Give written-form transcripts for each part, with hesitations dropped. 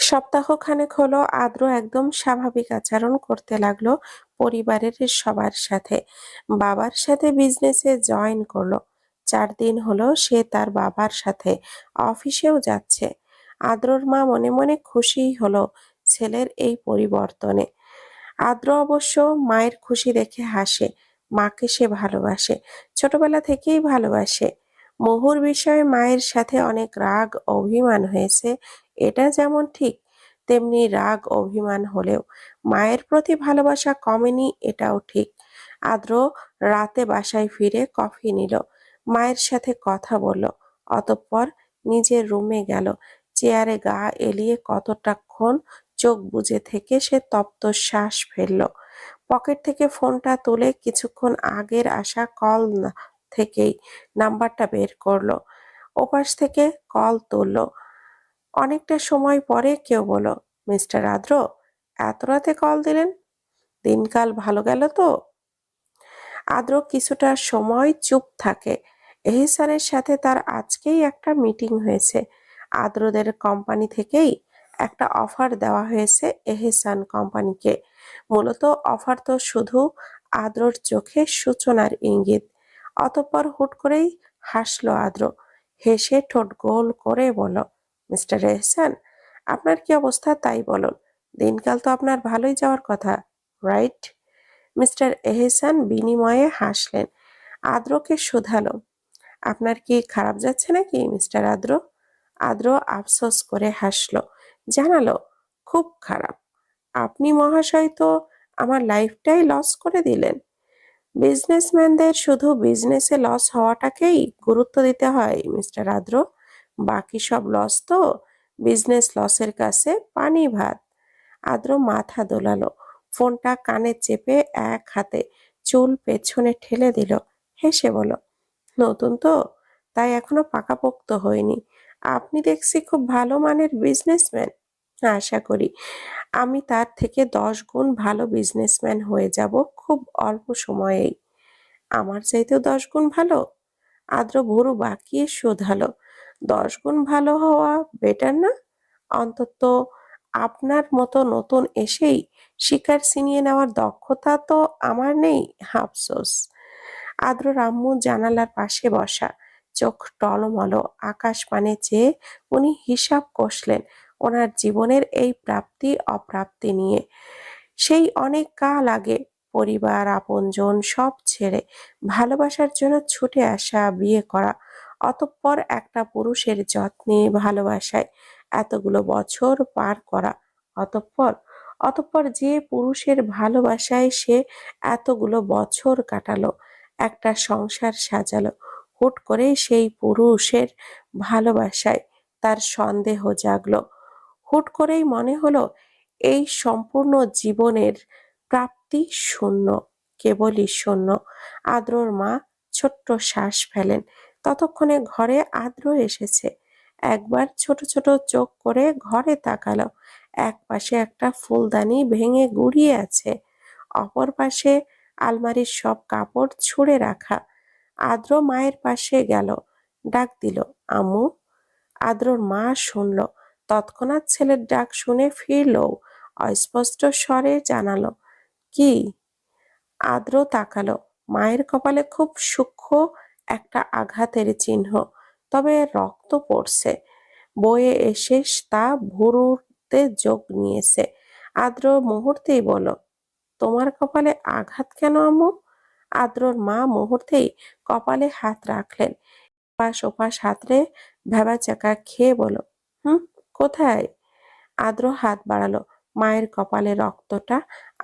সপ্তাহখানেক হলো আদ্র একদম স্বাভাবিক আচরণ করতে লাগলো পরিবারের সবার সাথে। বাবার সাথে বিজনেসে জয়েন করলো। 4 দিন হলো সে তার বাবার সাথে অফিসেও যাচ্ছে। আদ্রর মা মনে মনে খুশি হলো ছেলের এই পরিবর্তনে। আদ্র অবশ্য মায়ের খুশি দেখে হাসে। মাকে সে ভালোবাসে, ছোটবেলা থেকেই ভালোবাসে। মোহুর বিষয়ে মায়ের সাথে অনেক রাগ অভিমান হয়েছে, এটা যেমন ঠিক, তেমনি রাগ অভিমান হলেও মায়ের প্রতি ভালোবাসা কমেনি, এটাও ঠিক। আদ্র রাতে বাসায় ফিরে কফি নিল, মায়ের সাথে কথা বলল, অতঃপর নিজের রুমে গেল। চেয়ারে গা এলিয়ে কতটাক্ষণ চোখ বুজে থেকে সে তপ্ত শ্বাস ফেলল। পকেট থেকে ফোনটা তুলে কিছুক্ষণ আগের আসা কল থেকেই নাম্বারটা বের করলো। ওপাশ থেকে কল তুললো। অনেকটা সময় পরে কেউ বলল, মিস্টার আদ্র, এত রাতে কল দিলেন? দিনকাল ভালো গেল তো? আদ্র কিছুটা সময় চুপ থাকে। এহসানের সাথে তার আজকেই একটা মিটিং হয়েছে। আদ্রদের কোম্পানি থেকেই একটা অফার দেওয়া হয়েছে এহসান কোম্পানিকে। মূলত অফার তো শুধু আদ্রর চোখে সূচনার ইঙ্গিত। অতঃপর হুট করেই হাসলো আদ্র। হেসে ঠোঁট গোল করে বলল, মিস্টার এহসান, আপনার কি অবস্থা তাই বলুন। দিনকাল তো আপনার ভালোই যাওয়ার কথা, রাইট? মিস্টার এহসান বিনিময়ে হাসলেন। আদ্রকে শোধালো, আপনার কি খারাপ যাচ্ছে নাকি মিস্টার আদ্র? আদ্র আফসোস করে হাসলো, জানালো, খুব খারাপ। আপনি মহাশয় তো আমার লাইফটাই লস করে দিলেন। বিজনেসম্যানদের শুধু বিজনেসে লস হওয়াটাকেই গুরুত্ব দিতে হয় মিস্টার আদ্র। বাকি সব লস তো বিজনেস লসের কাছে পানি ভাত। আদ্র মাথা দোলালো, ফোনটা কানে চেপে এক হাতে চুল পেছনে ঠেলে দিল। হেসে বলল, নতুন তো, তাই এখনো পাকাপোক্ত হয়নি। আপনি দেখছি খুব ভালো মানের বিজনেসম্যান। আশা করি আমি তার থেকে 10 গুণ ভালো বিজনেসম্যান হয়ে যাব খুব অল্প সময়েই। আমার চাইতেও 10 গুণ ভালো? আদ্র ভুরু বাঁকিয়ে শোধালো, 10 গুণ ভালো হওয়া বেটার না? অন্তত আপনার মতো নতুন এসেই শিকার ছিনিয়ে নেওয়ার দক্ষতা তো আমার নেই, আফসোস। আদ্রর আম্মু জানালার পাশে বসা, চোখ টলমল। আকাশ পানে চেয়ে উনি হিসাব কষলেন ওনার জীবনের এই প্রাপ্তি অপ্রাপ্তি নিয়ে। সেই অনেক কাল আগে পরিবার আপনজন সব ছেড়ে ভালোবাসার জন্য ছুটে আসা, বিয়ে করা, অতঃপর একটা পুরুষের যত্নে ভালোবাসায় এতগুলো বছর পার করা, অতঃপর অতঃপর যে পুরুষের ভালোবাসায় সে এতগুলো বছর কাটালো, একটা সংসার সাজালো, হুট করে সেই পুরুষের ভালোবাসায় তার সন্দেহ জাগলো। হুট করেই মনে হলো এই সম্পূর্ণ জীবনের প্রাপ্তি শূন্য, কেবলই শূন্য। আদ্রর মা ছোট্ট শ্বাস ফেলেন। ততক্ষণে ঘরে আদ্র এসেছে। একবার ছোট ছোট চোখ করে ঘরে তাকালো। এক পাশে একটা ফুলদানি ভেঙে গুড়িয়ে আছে, অপর পাশে আলমারির সব কাপড় ছুঁড়ে রাখা। আদ্র মায়ের পাশে গেল, ডাক দিল, আম্মু। আদ্রর মা শুনল, তৎক্ষণাৎ ছেলের ডাক শুনে ফিরলও অস্পষ্ট স্বরে জানালো, কি? আদ্র তাকালো। মায়ের কপালে খুব সূক্ষ্ম একটা আঘাতের চিহ্ন, তবে রক্ত পড়ছে। বয়ে এসে তা ভুরুতে যোগ নিয়েছে। আদ্র মুহূর্তেই বলল, তোমার কপালে আঘাত কেন আম্মু? আদ্রর মা মুহূর্তেই কপালে হাত রাখলেন, পাশ ওপাশ হাতড়ে ভ্যাবাচ্যাকা খেয়ে বলল, হুম, কোথায়? আদ্র হাত বাড়ালো, মায়ের কপালে রক্তটা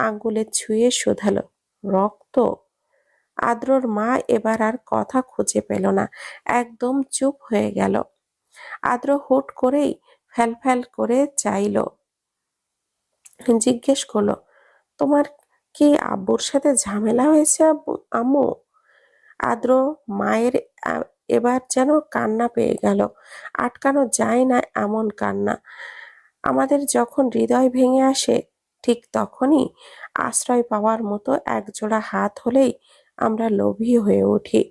আঙ্গুলে ছুঁয়ে শোধালো, রক্ত? আদ্রর মা এবার আর কথা খুঁজে পেল না, একদম চুপ হয়ে গেল। আদ্র হুট করেই ফ্যাল করে চাইল, জিজ্ঞেস করলো, তোমার কি আব্বুর সাথে ঝামেলা হয়েছে আম্মু? আদ্র মায়ের এবার যেন কান্না পেয়ে গেল। আটকানো যায় না এমন কান্না। আমাদের যখন হৃদয় ভেঙে আসে, ঠিক তখনই আশ্রয় পাওয়ার মতো একজোড়া হাত হলেই আমরা লোভী হয়ে উঠি।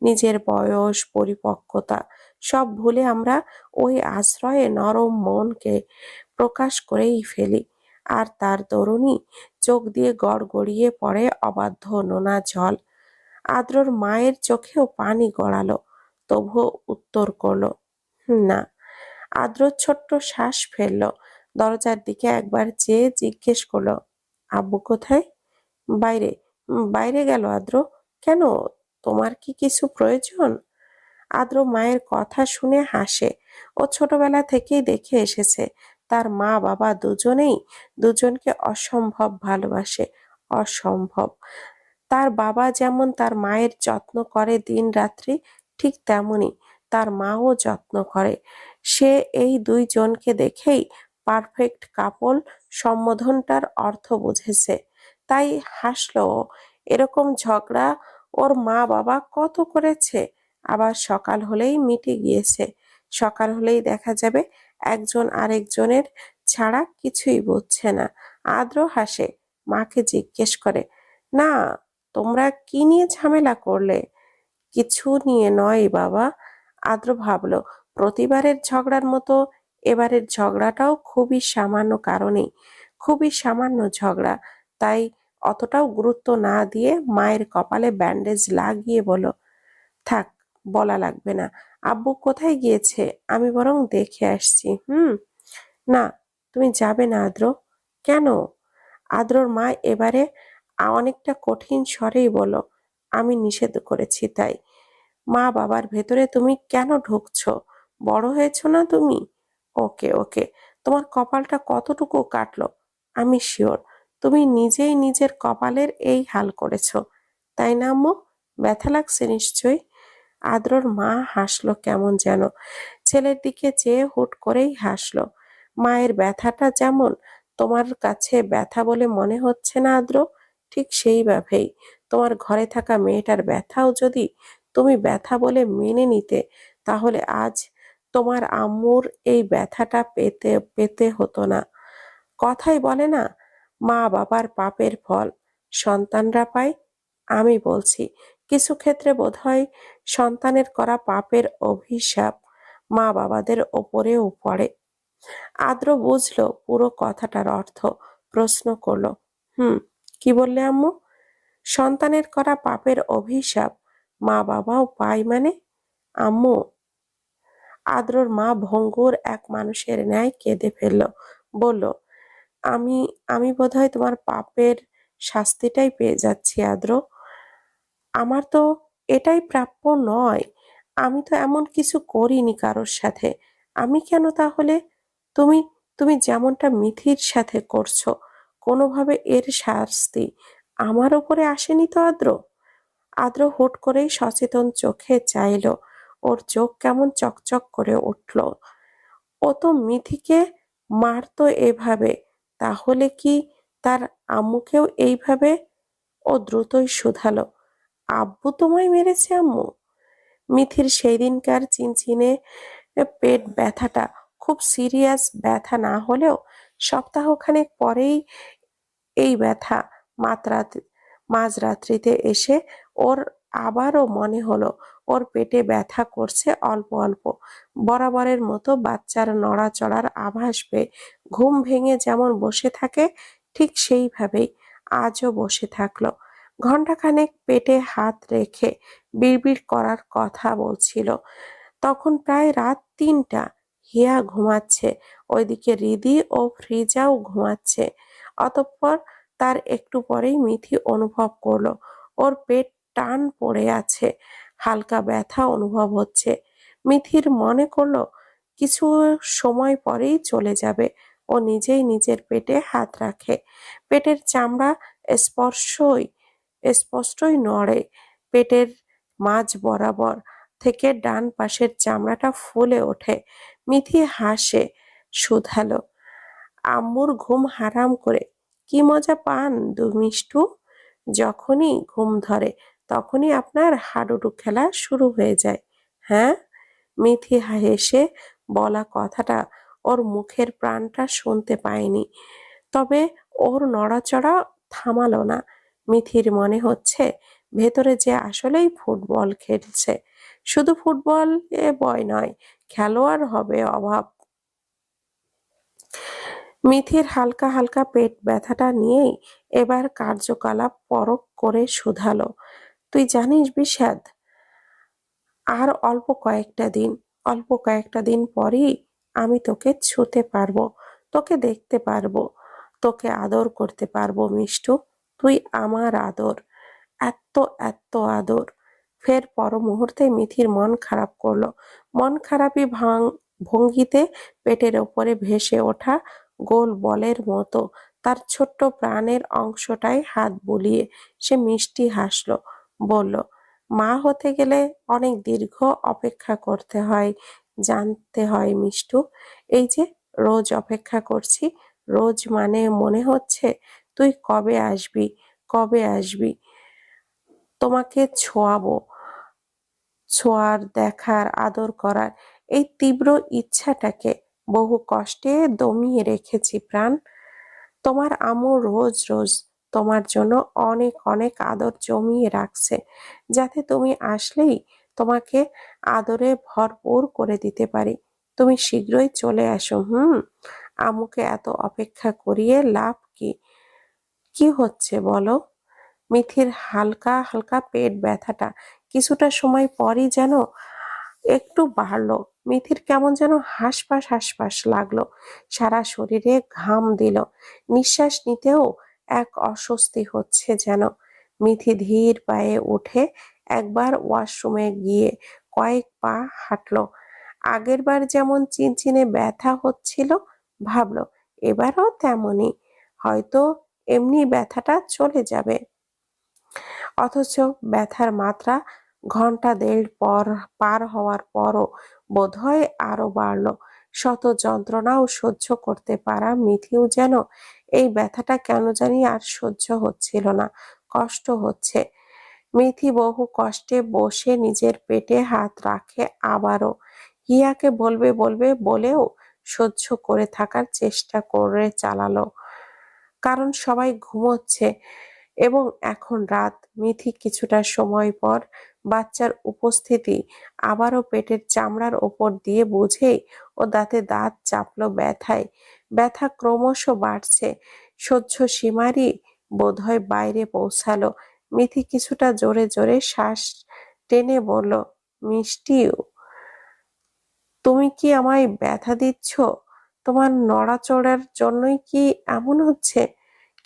নিজের বয়স, পরিপক্কতা সব ভুলে আমরা ওই আশ্রয়ে নরম মনকে প্রকাশ করেই ফেলি। আর তার দরুনই চোখ দিয়ে গড়গড়িয়ে পড়ে অবাধ্য নোনা জল। আদ্রর মায়ের চোখেও পানি গড়ালো, তবুও উত্তর করলো না। আদ্র ছোট্ট শ্বাস ফেললো, দরজার দিকে একবার চেয়ে জিজ্ঞেস করলো, আব্বু কোথায়? বাইরে। বাইরে গেল আদ্র? কেন, তোমার কি কিছু প্রয়োজন? আদ্র মায়ের কথা শুনে হাসে। ও ছোটবেলা থেকেই দেখে এসেছে তার মা বাবা দুজনেই দুজনকে অসম্ভব ভালোবাসে। অসম্ভব। তার বাবা যেমন তার মায়ের যত্ন করে দিন রাত্রি, ঠিক তেমনি তার মাও যত্ন করে। সে এই দুইজনকে দেখেই পারফেক্ট কাপল সম্বোধনটার অর্থ বুঝেছে। তাই হাসলো ও। এরকম ঝগড়া ওর মা বাবা কত করেছে, আবার সকাল হলেই মিটে গিয়েছে। সকাল হলেই দেখা যাবে একজন আরেকজনের ছাড়া কিছুই বুঝছে না। আদ্র হাসে, মাকে জিজ্ঞেস করে, না, তোমরা কি নিয়ে ঝামেলা করলে? কিছু নিয়ে নয় বাবা। আদ্র ভাবলো, প্রতিবারের ঝগড়ার মতো এবারের ঝগড়াটাও খুবই সামান্য কারণেই, খুবই সামান্য ঝগড়া। তাই অতটাও গুরুত্ব না দিয়ে মায়ের কপালে ব্যান্ডেজ লাগিয়ে বলো, থাক, বলা লাগবে না। আব্বু কোথায় গিয়েছে, আমি বরং দেখে আসছি। না, তুমি যাবে না আদ্র। কেন? আদ্রর মা এবারে অনেকটা কঠিন স্বরেই বলল, আমি নিষেধ করেছি তাই। মা বাবার ভেতরে তুমি কেন ঢুকছো? বড় হয়েছো না তুমি? ওকে ওকে, তোমার কপালটা কতটুকু কাটলো আমি শিওর তুমি নিজেই নিজের কপালের এই হাল করেছো, তাই না আম্মু? ব্যথা লাগছে নিশ্চয়ই। আদ্রর মা হাসলো কেমন যেন, ছেলের দিকে চেয়ে হুট করেই হাসলো। মায়ের ব্যথাটা যেমন তোমার কাছে ব্যথা বলে মনে হচ্ছে না আদ্র, ঠিক সেইভাবেই তোমার ঘরে থাকা মেয়েটার ব্যথাও যদি তুমি ব্যথা বলে মেনে নিতে, তাহলে আজ তোমার আম্মুর এই ব্যথাটা পেতে পেতে হতো না। কথাই বলে না, মা বাবার পাপের ফল সন্তানরা পায়। আমি বলছি, কিছু ক্ষেত্রে বোধহয় সন্তানের করা পাপের অভিশাপ মা বাবাদের ওপরেও পড়ে। আদ্র বুঝলো পুরো কথাটার অর্থ, প্রশ্ন করলো, কি বললে আম্মু? সন্তানের করা পাপের অভিশাপ মা বাবাও পায় মানে? আম্মু, আদ্রর মা ভঙ্গুর এক মানুষের ন্যায় কেঁদে ফেলল, বলল, আমি আমি বোধহয় তোমার পাপের শাস্তিটাই পেয়ে যাচ্ছি আদ্র। আমার তো এটাই প্রাপ্য নয়। আমি তো এমন কিছু করিনি কারোর সাথে। আমি কেন তাহলে? তুমি তুমি যেমনটা মিথির সাথে করছো, কোনোভাবে এর শাস্তি আমার উপরে আসেনি তো আদ্র? আদ্র হুট করেই সচেতন চোখে চাইল। ওর চোখ কেমন চকচক করে উঠল। ও তো মিথিকে মারতো এভাবে, তাহলে কি তার আম্মুকেও এইভাবে? ও দ্রুতই শুধালো, আব্বু তোমায় মেরেছে আম্মু? মিথির সেই দিনকার চিনচিনে পেট ব্যথাটা খুব সিরিয়াস ব্যথা না হলেও সপ্তাহখানেক পরেই এই ব্যথা মাত্রাতে মাঝরাত্রিতে এসে ওর আবারও মনে হলো ওর পেটে ব্যথা করছে অল্প অল্প। বরাবরের মতো বাচ্চার নড়াচড়ার আভাস পেয়ে ঘুম ভেঙে যেমন বসে থাকে, ঠিক সেইভাবেই আজও বসে থাকলো। ঘন্টাখানেক পেটে হাত রেখে বিড়বিড় করার কথা বলছিল। তখন প্রায় রাত ৩টা। হিয়া ঘুমাচ্ছে, ওইদিকে রিদি ও ফ্রিজাও ঘুমাচ্ছে। অতঃপর তার একটু পরেই মিথি অনুভব করলো ওর পেট টান পড়ে আছে, হালকা ব্যথা অনুভব হচ্ছে। মিথির মনে করলো কিছু সময় পরেই চলে যাবে। ও নিজেই নিজের পেটে হাত রাখে। পেটের চামড়া স্পর্শই স্পষ্টই নড়ে। পেটের মাঝ বরাবর থেকে ডান পাশের চামড়াটা ফুলে ওঠে। মিথি হাসে, শুধালো, আম্মুর ঘুম হারাম করে কি মজা পান দুমিষ্টু? যখনই ঘুম ধরে তখনই আপনার হাডুডু খেলা শুরু হয়ে যায়, হ্যাঁ? মিথি হেসে বলা কথাটা ওর মুখের প্রাণটা শুনতে পায়নি, তবে ওর নড়াচড়া থামালো না। মিথির মনে হচ্ছে ভেতরে যে আসলেই ফুটবল খেলছে। শুধু ফুটবল এ বয় নয়, খেলোয়াড় হবে অভাব। মিথির হালকা হালকা পেট ব্যথাটা নিয়েই এবার কার্যকলাপ পরখ করে শুধালো, তুই জানিস বিষাদ, আর অল্প কয়েকটা দিন পরেই আমি তোকে ছুতে পারবো, তোকে দেখতে পারবো, তোকে আদর করতে পারবো মিষ্টু। তুই আমার আদর, এত্ত এত্ত আদর। ফের পর মুহূর্তে মিথির মন খারাপ করলো। মন খারাপি ভঙ্গিতে পেটের ওপরে ভেসে ওঠা গোল বলের মতো তার ছোট্ট প্রাণের অংশটায় হাত বুলিয়ে সে মিষ্টি হাসলো, বলল, মা হতে গেলে অনেক দীর্ঘ অপেক্ষা করতে হয়, জানতে হয় মিষ্টু। এই যে রোজ অপেক্ষা করছি, রোজ মানে মনে হচ্ছে তুই কবে আসবি, কবে আসবি, তোমাকে ছোঁয়াবো, ছোঁয়ার, দেখার, আদর করার এই তীব্র ইচ্ছাটাকে বহু কষ্টে দমিয়ে রেখেছি প্রাণ। তোমার আম্মু রোজ রোজ তোমার জন্য অনেক অনেক আদর জমিয়ে রাখছে, যাতে তুমি আসলেই তোমাকে আদরে ভরপুর করে দিতে পারি। তুমি শীঘ্রই চলে আসো। আম্মুকে এত অপেক্ষা করিয়ে লাভ কি? কি হচ্ছে বলো? মিথির হালকা হালকা পেট ব্যথাটা কিছুটা সময় পরই যেন একটু বাড়লো। মিথির কেমন যেন হাঁসফাঁস হাঁসফাঁস লাগলো, সারা শরীরে ঘাম দিল, নিঃশ্বাস নিতেও এক অস্বস্তি হচ্ছে যেন। মিথি ধীর পায়ে উঠে একবার ওয়াশরুমে গিয়ে কয়েক পা হাঁটলো। আগেরবার যেমন চিনচিনে ব্যথা হচ্ছিল, ভাবলো এবারও তেমনই, হয়তো এমনি ব্যথাটা চলে যাবে। অথচ ব্যথার মাত্রা ঘন্টা দেড় পার হওয়ার পরও বোধহয় আরো বাড়ল। শত যন্ত্রণাও সহ্য করতে পারা মিথিও যেন এই ব্যথাটা কেন জানি আর সহ্য হচ্ছিল না, কষ্ট হচ্ছে। মিথি বহু কষ্টে বসে নিজের পেটে হাত রাখে, আবারও হিয়াকে বলবে বলবে বলেও সহ্য করে থাকার চেষ্টা করে চালালো, কারণ সবাই ঘুমোচ্ছে এবং এখন রাত। মিথি কিছুটা সময় পর বাচ্চার উপস্থিতি আবারও পেটের চামড়ার ওপর দিয়ে বুঝেই ও দাঁতে দাঁত চাপলো। ব্যথা ক্রমশ বাড়ছে, সহ্য সীমারই বোধহয় বাইরে পৌঁছালো। মিথি কিছুটা জোরে জোরে শ্বাস টেনে বলল, মিষ্টি, তুমি কি আমায় ব্যথা দিচ্ছ? তোমার নড়াচড়ার জন্যই কি এমন হচ্ছে?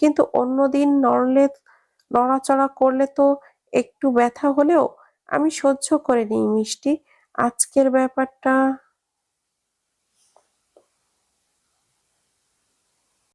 কিন্তু অন্যদিন নড়াচড়া করলে তো একটু ব্যথা হলেও আমি সহ্য করে নিই মিষ্টি। আজকের ব্যাপারটা